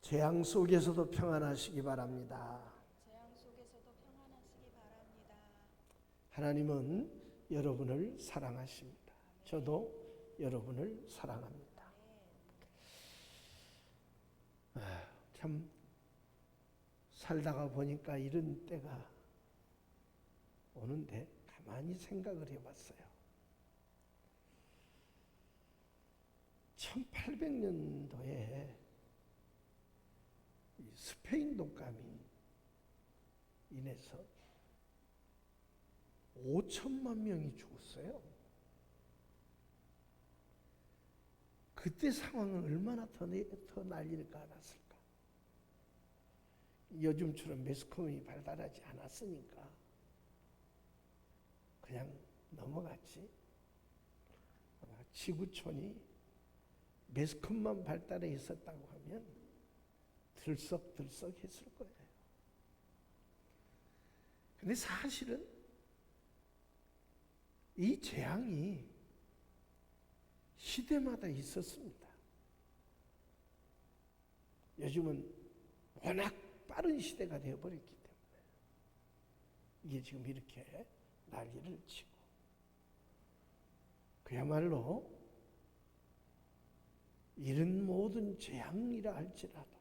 재앙 속에서도 평안하시기 바랍니다. 재앙 속에서도 평안하시기 바랍니다. 하나님은 여러분을 사랑하십니다. 저도 여러분을 사랑합니다. 참 살다가 보니까 이런 때가 오는데 가만히 생각을 해봤어요. 1800년도에 스페인 독감이 인해서 5천만 명이 죽었어요. 그때 상황은 얼마나 더 난리가 났을까. 요즘처럼 매스컴이 발달하지 않았으니까 그냥 넘어갔지. 지구촌이 매스컴만 발달해 있었다고 하면 들썩들썩 했을 거예요. 근데 사실은 이 재앙이 시대마다 있었습니다. 요즘은 워낙 빠른 시대가 되어버렸기 때문에 이게 지금 이렇게 난리를 치고, 그야말로 이런 모든 재앙이라 할지라도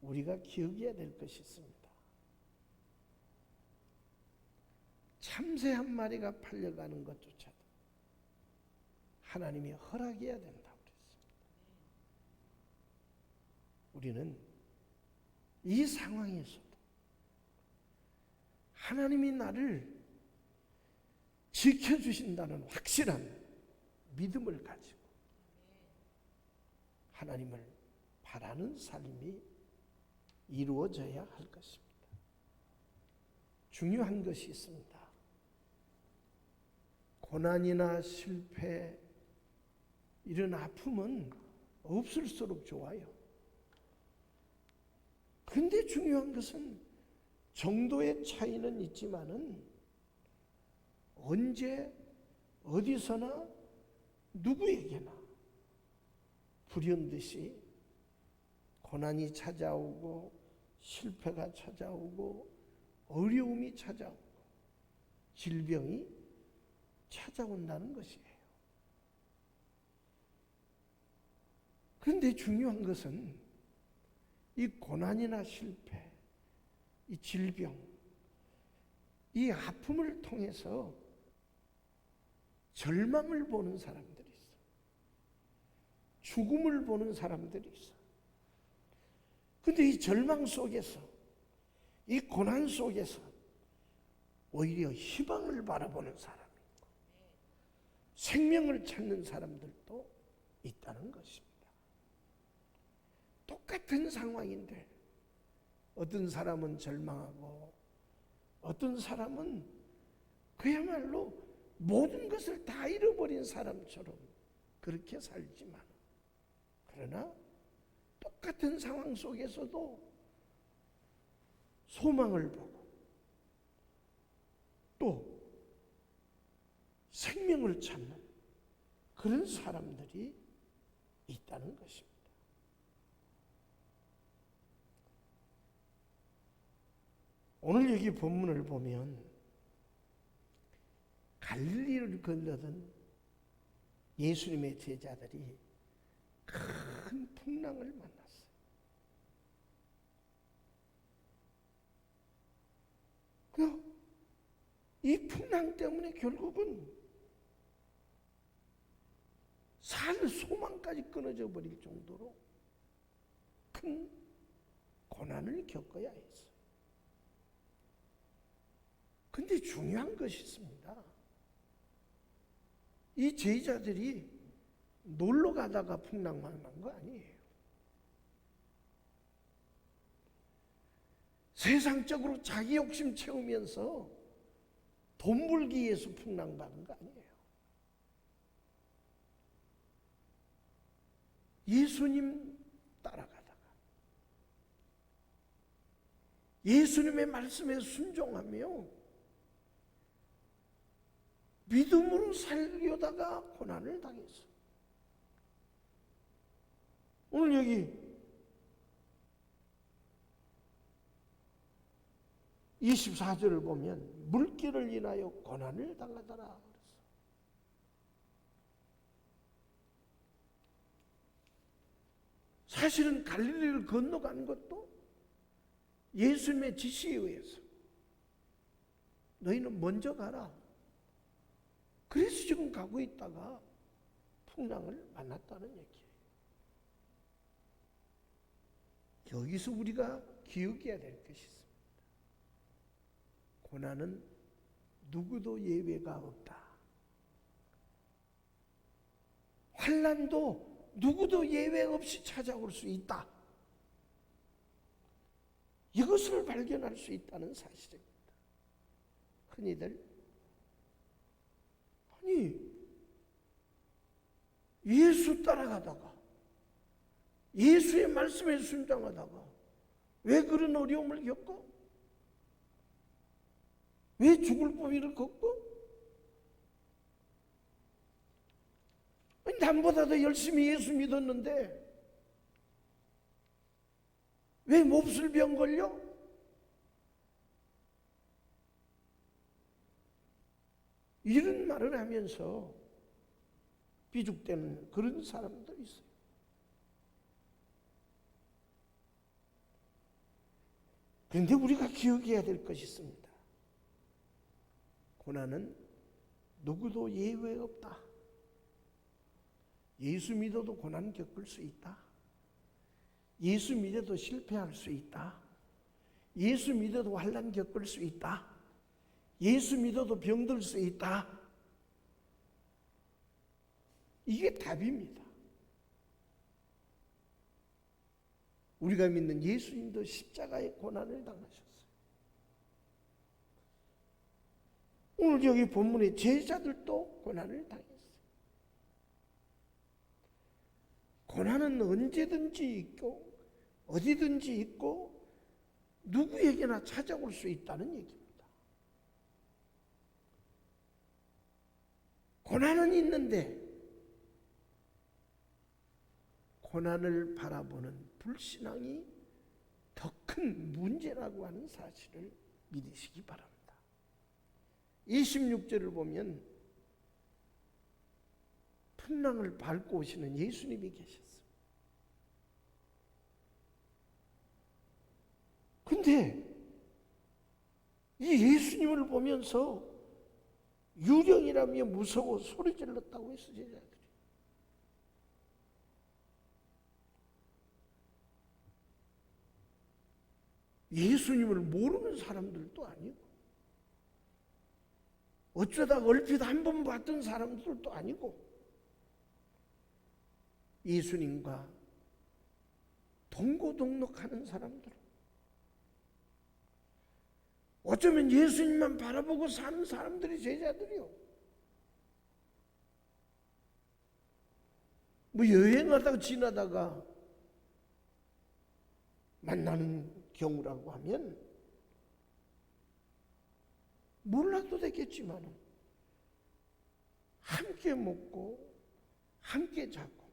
우리가 기억해야 될 것이 있습니다. 참새 한 마리가 팔려가는 것조차도 하나님이 허락해야 된다고 그랬습니다. 우리는 이 상황에서도 하나님이 나를 지켜주신다는 확실한 믿음을 가지고 하나님을 바라는 삶이 이루어져야 할 것입니다. 중요한 것이 있습니다. 고난이나 실패, 이런 아픔은 없을수록 좋아요. 근데 중요한 것은 정도의 차이는 있지만은 언제 어디서나 누구에게나 불현듯이 고난이 찾아오고 실패가 찾아오고 어려움이 찾아오고 질병이 찾아온다는 것이에요. 그런데 중요한 것은 이 고난이나 실패, 이 질병, 이 아픔을 통해서 절망을 보는 사람들이 있어. 죽음을 보는 사람들이 있어. 그런데 이 절망 속에서, 이 고난 속에서 오히려 희망을 바라보는 사람이 있고 생명을 찾는 사람들도 있다는 것입니다. 똑같은 상황인데 어떤 사람은 절망하고 어떤 사람은 그야말로 모든 것을 다 잃어버린 사람처럼 그렇게 살지만, 그러나 똑같은 상황 속에서도 소망을 보고 또 생명을 찾는 그런 사람들이 있다는 것입니다. 오늘 여기 본문을 보면 갈릴리를 건너던 예수님의 제자들이 큰 풍랑을 만났어요. 이 풍랑 때문에 결국은 살 소망까지 끊어져 버릴 정도로 큰 고난을 겪어야 했어요. 근데 중요한 것이 있습니다. 이 제자들이 놀러 가다가 풍랑 만난 거 아니에요. 세상적으로 자기 욕심 채우면서 돈 벌기 위해서 풍랑 받은 거 아니에요. 예수님 따라가다가 예수님의 말씀에 순종하며 믿음으로 살려다가 고난을 당했어. 오늘 여기 24절을 보면 물길을 인하여 고난을 당하더라. 사실은 갈릴리를 건너간 것도 예수님의 지시에 의해서 너희는 먼저 가라. 그래서 지금 가고 있다가 풍랑을 만났다는 얘기예요. 여기서 우리가 기억해야 될 것이 있습니다. 고난은 누구도 예외가 없다. 환난도 누구도 예외 없이 찾아올 수 있다. 이것을 발견할 수 있다는 사실입니다. 흔히들 예수 따라가다가 예수의 말씀에 순종하다가 왜 그런 어려움을 겪어? 왜 죽을 범위를 걷고? 남보다 더 열심히 예수 믿었는데 왜 몹쓸 병 걸려? 이런 말을 하면서 비죽대는 그런 사람도 있어요. 그런데 우리가 기억해야 될 것이 있습니다. 고난은 누구도 예외 없다. 예수 믿어도 고난 겪을 수 있다. 예수 믿어도 실패할 수 있다. 예수 믿어도 환난 겪을 수 있다. 예수 믿어도 병들 수 있다. 이게 답입니다. 우리가 믿는 예수님도 십자가의 고난을 당하셨어요. 오늘 여기 본문의 제자들도 고난을 당했어요. 고난은 언제든지 있고 어디든지 있고 누구에게나 찾아올 수 있다는 얘기입니다. 고난은 있는데 고난을 바라보는 불신앙이 더 큰 문제라고 하는 사실을 믿으시기 바랍니다. 26절을 보면 풍랑을 밟고 오시는 예수님이 계셨어요. 근데 이 예수님을 보면서 유령이라며 무서워 소리 질렀다고 했어, 제자들이. 예수님을 모르는 사람들도 아니고 어쩌다 얼핏 한 번 봤던 사람들도 아니고 예수님과 동고동락하는 사람들, 어쩌면 예수님만 바라보고 사는 사람들이 제자들이요. 뭐 여행하다가 지나다가 만나는 경우라고 하면 몰라도 되겠지만 함께 먹고 함께 자고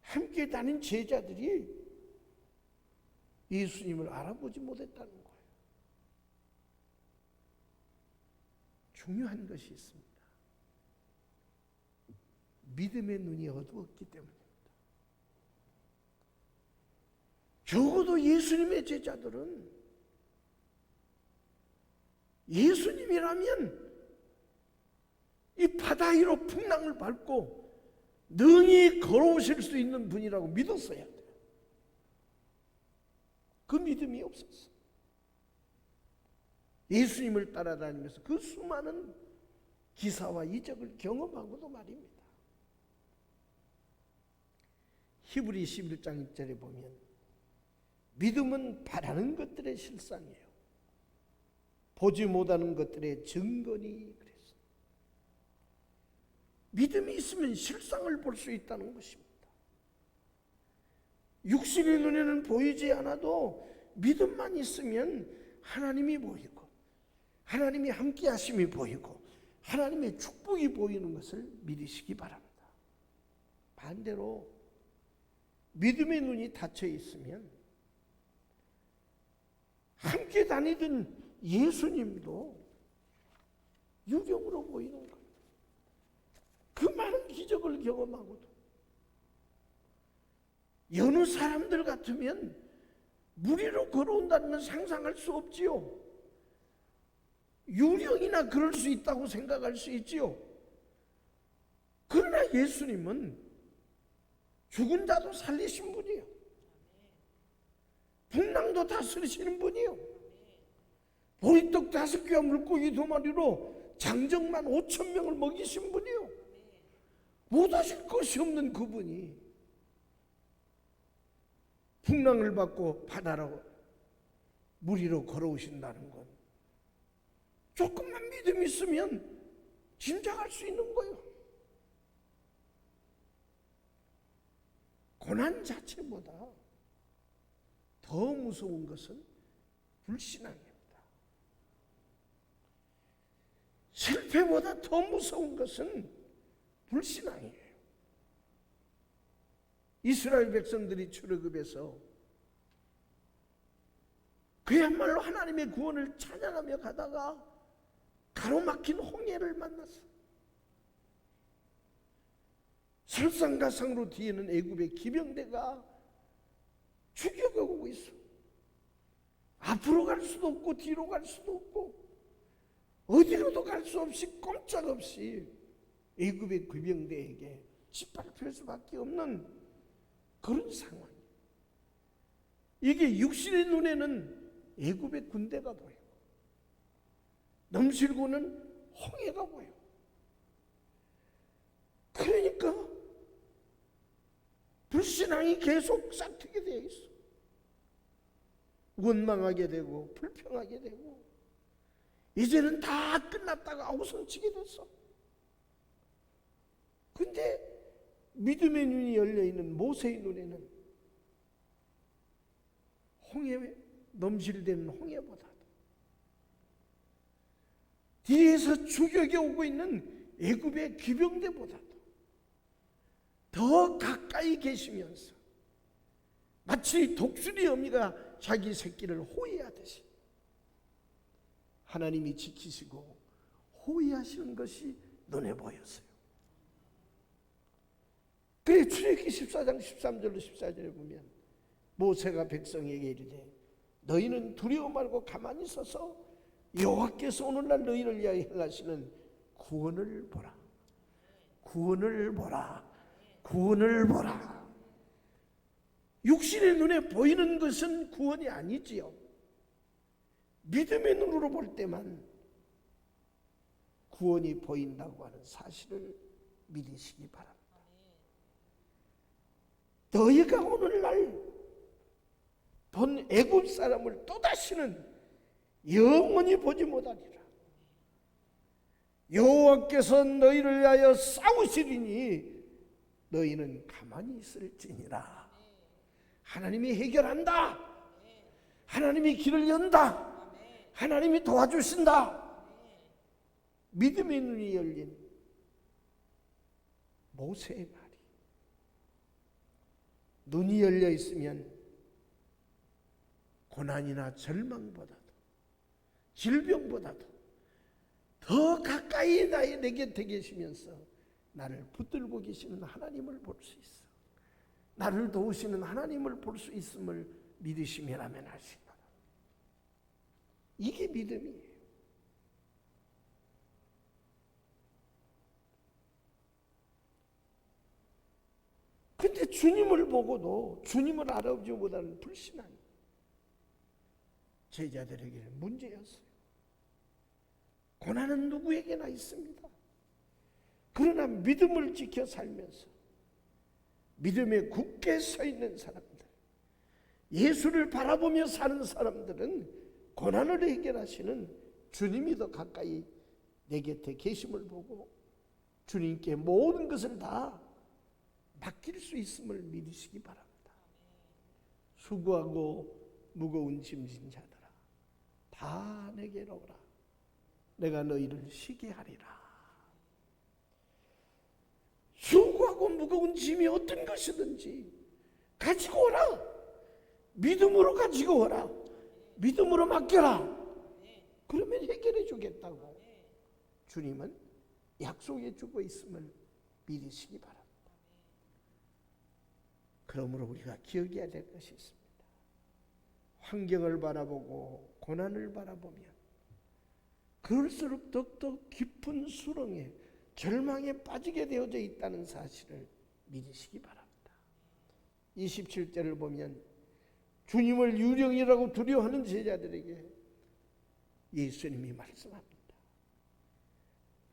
함께 다닌 제자들이 예수님을 알아보지 못했다는 거예요. 중요한 것이 있습니다. 믿음의 눈이 어두웠기 때문입니다. 적어도 예수님의 제자들은 예수님이라면 이 바다 위로 풍랑을 밟고 능히 걸어오실 수 있는 분이라고 믿었어야 돼요. 그 믿음이 없었어. 예수님을 따라다니면서 그 수많은 기사와 이적을 경험하고도 말입니다. 히브리 11장 1절에 보면 믿음은 바라는 것들의 실상이에요. 보지 못하는 것들의 증거니 그랬어요. 믿음이 있으면 실상을 볼 수 있다는 것입니다. 육신의 눈에는 보이지 않아도 믿음만 있으면 하나님이 보이고 하나님이 함께 하심이 보이고 하나님의 축복이 보이는 것을 믿으시기 바랍니다. 반대로 믿음의 눈이 닫혀 있으면 함께 다니던 예수님도 유령으로 보이는 거예요. 그 많은 기적을 경험하고도 여느 사람들 같으면 물 위로 걸어온다는 건 상상할 수 없지요. 유령이나 그럴 수 있다고 생각할 수 있지요. 그러나 예수님은 죽은 자도 살리신 분이에요. 풍랑도 다스리시는 분이에요. 보리떡 5개와 물고기 2마리로 장정만 5,000명을 먹이신 분이에요. 못하실 것이 없는 그분이 풍랑을 받고 바다로 물 위로 걸어오신다는 건 조금만 믿음이 있으면 짐작할 수 있는 거예요. 고난 자체보다 더 무서운 것은 불신앙입니다. 실패보다 더 무서운 것은 불신앙이에요. 이스라엘 백성들이 출애굽에서 그야말로 하나님의 구원을 찬양하며 가다가 가로막힌 홍해를 만났어. 설상가상으로 뒤에는 애굽의 기병대가 죽여가고 있어. 앞으로 갈 수도 없고 뒤로 갈 수도 없고 어디로도 갈 수 없이 꼼짝없이 애굽의 기병대에게 짓밟힐 수밖에 없는 그런 상황. 이게 육신의 눈에는 애굽의 군대가 보여. 넘실고는 홍해가 보여. 그러니까 불신앙이 계속 싹트게 되어 있어. 원망하게 되고 불평하게 되고 이제는 다 끝났다가 아우성치게 됐어. 근데 믿음의 눈이 열려있는 모세의 눈에는 홍해, 넘실대는 홍해보다도 뒤에서 추격해 오고 있는 애굽의 기병대보다도 더 가까이 계시면서 마치 독수리 어미가 자기 새끼를 호위하듯이 하나님이 지키시고 호위하시는 것이 눈에 보였어요. 그래 출애굽기 14장 13절로 14절에 보면 모세가 백성에게 이르되 너희는 두려워 말고 가만히 서서 여호와께서 오늘날 너희를 위하여 행하시는 구원을 보라. 구원을 보라. 구원을 보라. 육신의 눈에 보이는 것은 구원이 아니지요. 믿음의 눈으로 볼 때만 구원이 보인다고 하는 사실을 믿으시기 바랍니다. 너희가 오늘날 본 애굽 사람을 또다시는 영원히 보지 못하리라. 여호와께서 너희를 위하여 싸우시리니 너희는 가만히 있을지니라. 하나님이 해결한다. 하나님이 길을 연다. 하나님이 도와주신다. 믿음의 눈이 열린 모세의 말이 눈이 열려 있으면 고난이나 절망보다도 질병보다도 더 가까이 내 곁에 계시면서 나를 붙들고 계시는 하나님을 볼 수 있어. 나를 도우시는 하나님을 볼 수 있음을 믿으시면 하면 하시기 바랍니다. 이게 믿음이에요. 근데 주님을 보고도 주님을 알아보지 못하는 불신앙이 제자들에게는 문제였어요. 고난은 누구에게나 있습니다. 그러나 믿음을 지켜 살면서 믿음에 굳게 서 있는 사람들, 예수를 바라보며 사는 사람들은 고난을 해결하시는 주님이 더 가까이 내 곁에 계심을 보고 주님께 모든 것을 다 맡길 수 있음을 믿으시기 바랍니다. 수고하고 무거운 짐진 자들아 다 내게로 오라. 내가 너희를 쉬게 하리라. 수고하고 무거운 짐이 어떤 것이든지 가지고 오라. 믿음으로 가지고 오라. 믿음으로 맡겨라. 그러면 해결해 주겠다고 주님은 약속해 주고 있음을 믿으시기 바랍니다. 그러므로 우리가 기억해야 될 것이 있습니다. 환경을 바라보고 고난을 바라보면 그럴수록 더욱더 깊은 수렁에 절망에 빠지게 되어져 있다는 사실을 믿으시기 바랍니다. 27절을 보면 주님을 유령이라고 두려워하는 제자들에게 예수님이 말씀합니다.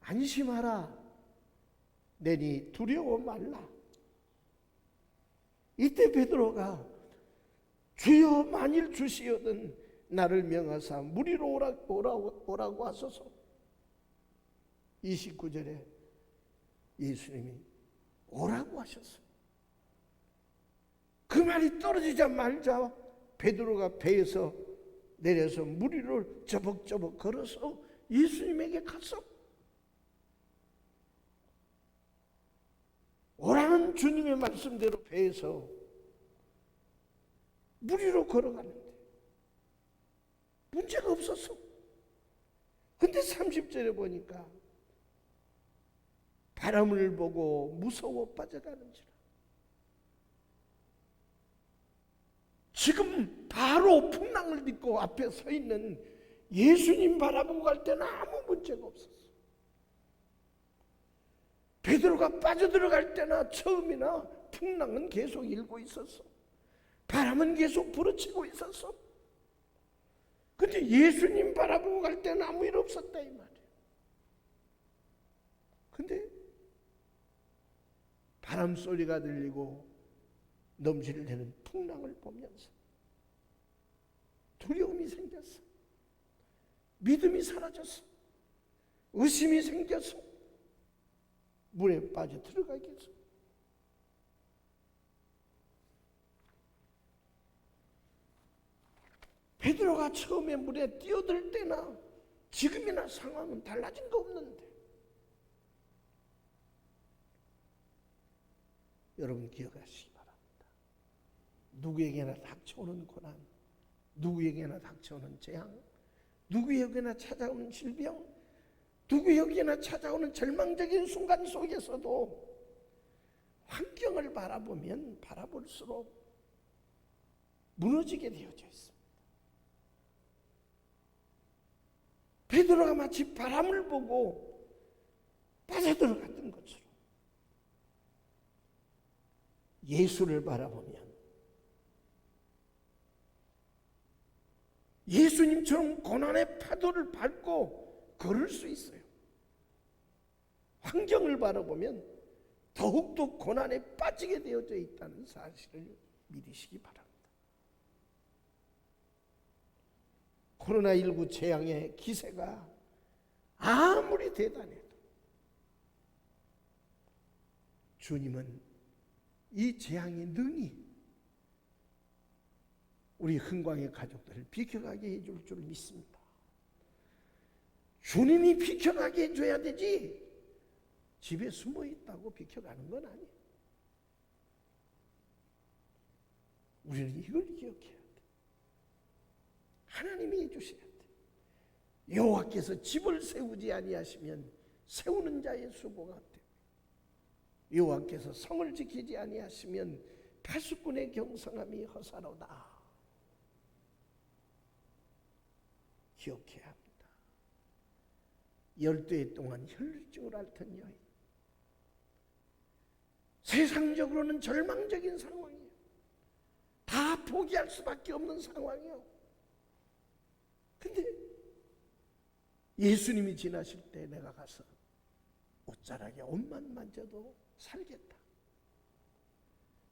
안심하라. 내니 두려워 말라. 이때 베드로가 주여 만일 주시거든 나를 명하사 무리로 오라고 하소서. 29절에 예수님이 오라고 하셨어요. 그 말이 떨어지자마자 베드로가 배에서 내려서 무리를 저벅저벅 걸어서 예수님에게 갔어. 오라는 주님의 말씀대로 배에서 무리로 걸어가는데 문제가 없었어. 근데 30절에 보니까 바람을 보고 무서워 빠져가는지라. 지금 바로 풍랑을 딛고 앞에 서 있는 예수님 바라보고 갈 때는 아무 문제가 없었어. 베드로가 빠져들어갈 때나 처음이나 풍랑은 계속 일고 있었어. 바람은 계속 부러치고 있었어. 근데 예수님 바라보고 갈 때는 아무 일 없었다 이 말이야. 근데 바람 소리가 들리고 넘실대는 풍랑을 보면서 두려움이 생겼어. 믿음이 사라졌어. 의심이 생겼어. 물에 빠져 들어가겠어. 베드로가 처음에 물에 뛰어들 때나 지금이나 상황은 달라진 거 없는데 여러분 기억하시기 바랍니다. 누구에게나 닥쳐오는 고난, 누구에게나 닥쳐오는 재앙, 누구에게나 찾아오는 질병, 누구에게나 찾아오는 절망적인 순간 속에서도 환경을 바라보면 바라볼수록 무너지게 되어져 있습니다. 베드로가 마치 바람을 보고 빠져들어갔던 것처럼 예수를 바라보면 예수님처럼 고난의 파도를 밟고 걸을 수 있어요. 환경을 바라보면 더욱더 고난에 빠지게 되어져 있다는 사실을 믿으시기 바랍니다. 코로나19 재앙의 기세가 아무리 대단해도 주님은 이 재앙이 능히 우리 흥광의 가족들을 비켜가게 해줄 줄 믿습니다. 주님이 비켜가게 해줘야 되지 집에 숨어 있다고 비켜가는 건 아니에요. 우리는 이걸 기억해야 돼. 하나님이 해주셔야 돼. 여호와께서 집을 세우지 아니하시면 세우는 자의 수고가 돼. 여호와께서 성을 지키지 아니하시면 파수꾼의 경성함이 허사로다. 기억해야 합니다. 12해 동안 혈루증을 앓던 여인, 세상적으로는 절망적인 상황이에요. 다 포기할 수밖에 없는 상황이에요. 근데 예수님이 지나실 때 내가 가서 옷자락에 옷만 만져도 살겠다.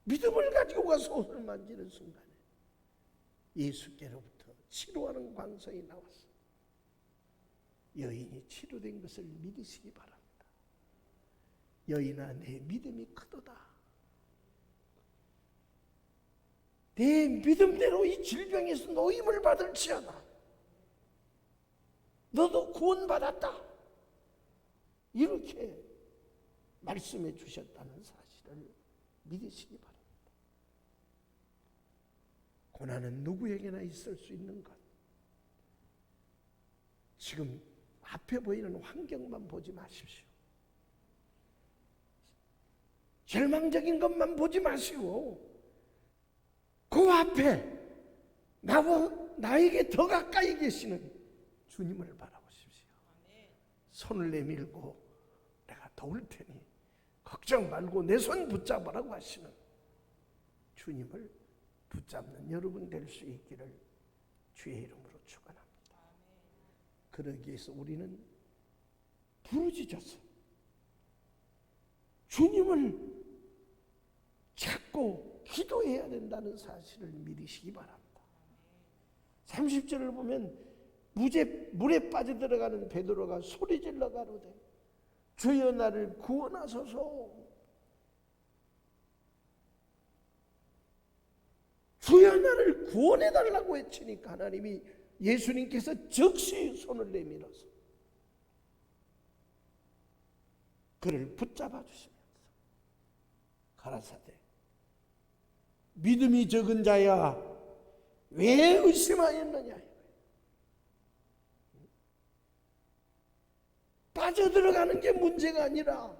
믿음을 가지고 가서 옷을 만지는 순간에 예수께로부터 치료하는 광선이 나왔어. 여인이 치료된 것을 믿으시기 바랍니다. 여인아, 내 믿음이 크도다. 내 믿음대로 이 질병에서 노임을 받을지어다. 너도 구원받았다. 이렇게 말씀해 주셨다는 사실을 믿으시기 바랍니다. 고난은 누구에게나 있을 수 있는 것. 지금 앞에 보이는 환경만 보지 마십시오. 절망적인 것만 보지 마시고 그 앞에 나에게 더 가까이 계시는 주님을 바라보십시오. 손을 내밀고 내가 도울 테니 걱정 말고 내 손 붙잡으라고 하시는 주님을 붙잡는 여러분 될 수 있기를 주의 이름으로 축원합니다. 그러기 위해서 우리는 부르짖어서 주님을 찾고 기도해야 된다는 사실을 믿으시기 바랍니다. 30절을 보면 물에 빠져들어가는 베드로가 소리질러 가로되 주여 나를 구원하소서. 주여 나를 구원해달라고 외치니까 하나님이 예수님께서 즉시 손을 내밀어서 그를 붙잡아 주시면서 가라사대 믿음이 적은 자야 왜 의심하였느냐. 빠져들어가는 게 문제가 아니라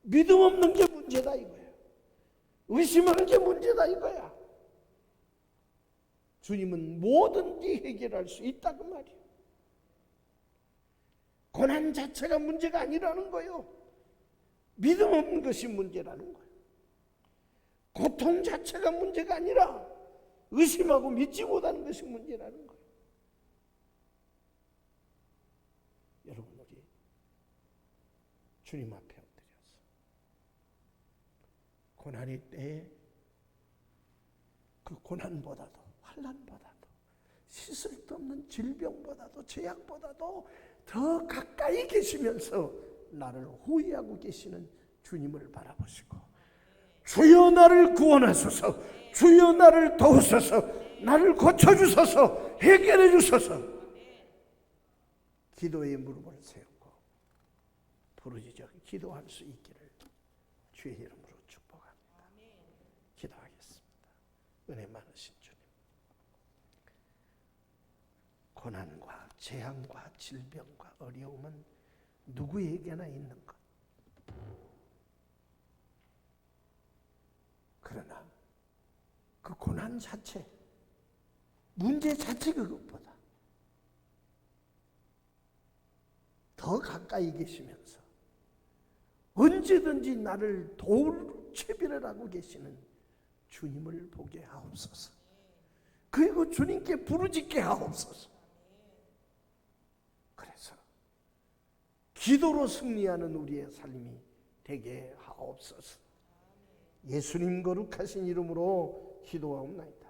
믿음 없는 게 문제다 이거야. 의심하는 게 문제다 이거야. 주님은 뭐든지 해결할 수 있다고 말이에요. 고난 자체가 문제가 아니라는 거예요. 믿음 없는 것이 문제라는 거예요. 고통 자체가 문제가 아니라 의심하고 믿지 못하는 것이 문제라는 거예요. 여러분 우리 주님 앞에 엎드려서 고난의 때에 그 고난보다도 환난보다도 씻을 수 없는 질병보다도 죄악보다도 더 가까이 계시면서 나를 호위하고 계시는 주님을 바라보시고 주여 나를 구원하소서, 주여 나를 도우소서, 나를 고쳐주소서, 해결해 주소서. 기도의 무릎을 세우고 부르짖어 기도할 수 있기를 주의 이름으로 축복합니다. 기도하겠습니다. 은혜 많으신 주님, 고난과 재앙과 질병과 어려움은 누구에게나 있는 것. 그러나 그 고난 자체, 문제 자체 그것보다 더 가까이 계시면서 언제든지 나를 도울 채비를 하고 계시는 주님을 보게 하옵소서. 그리고 주님께 부르짖게 하옵소서. 그래서 기도로 승리하는 우리의 삶이 되게 하옵소서. 예수님 거룩하신 이름으로 기도하옵나이다.